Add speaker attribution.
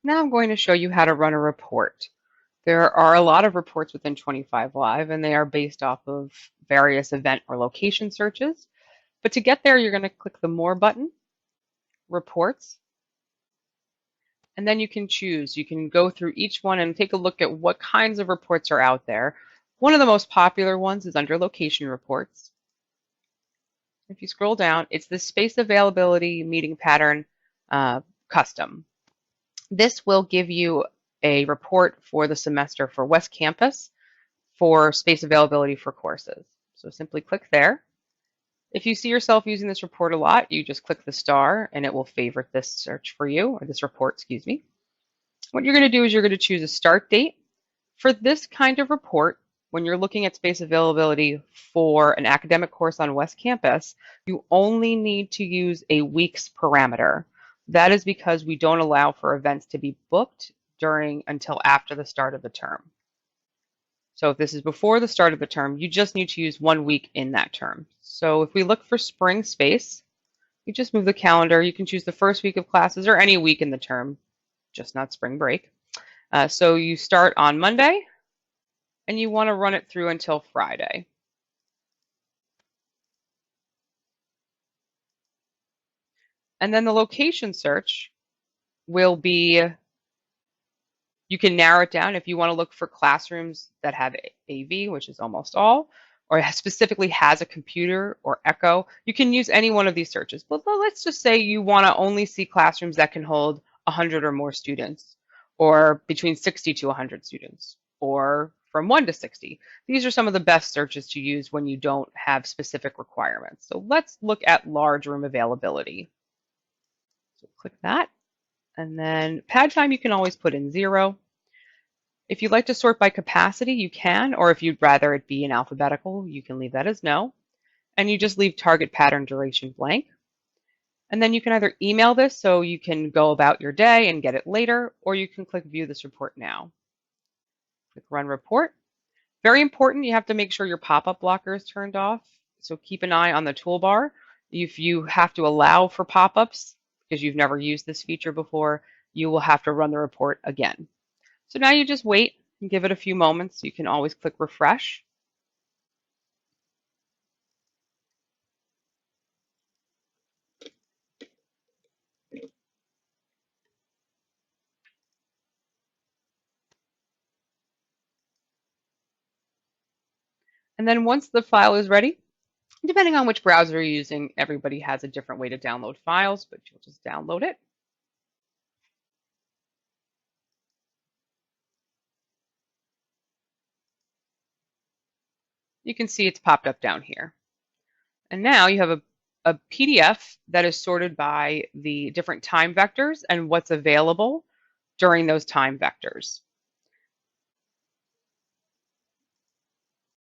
Speaker 1: Now I'm going to show you how to run a report. There are a lot of reports within 25 Live, and they are based off of various event or location searches. But to get there, you're going to click the More button, Reports, and then you can choose. You can go through each one and take a look at what kinds of reports are out there. One of the most popular ones is under Location Reports. If you scroll down, it's the Space Availability Meeting Pattern Custom. This will give you a report for the semester for West Campus for space availability for courses. So simply click there. If you see yourself using this report a lot, you just click the star and it will favorite this search for you, or this report, excuse me. What you're going to do is you're going to choose a start date. For this kind of report, when you're looking at space availability for an academic course on West Campus, you only need to use a week's parameter. That is because we don't allow for events to be booked until after the start of the term. So if this is before the start of the term, you just need to use 1 week in that term. So if we look for spring space, you just move the calendar. You can choose the first week of classes or any week in the term, just not spring break. So you start on Monday, and you want to run it through until Friday. And then the location search will be, you can narrow it down if you want to look for classrooms that have AV, which is almost all, or specifically has a computer or Echo. You can use any one of these searches. But let's just say you want to only see classrooms that can hold 100 or more students, or between 60 to 100 students, or from 1 to 60. These are some of the best searches to use when you don't have specific requirements. So let's look at large room availability. So click that. And then pad time, you can always put in 0. If you'd like to sort by capacity, you can, or if you'd rather it be in alphabetical, you can leave that as no. And you just leave target pattern duration blank. And then you can either email this so you can go about your day and get it later, or you can click view this report now. Click run report. Very important, you have to make sure your pop-up blocker is turned off. So keep an eye on the toolbar. If you have to allow for pop-ups, because you've never used this feature before, you will have to run the report again. So now you just wait and give it a few moments. You can always click refresh. And then once the file is ready, depending on which browser you're using, everybody has a different way to download files, but you'll just download it. You can see it's popped up down here. And now you have a PDF that is sorted by the different time vectors and what's available during those time vectors.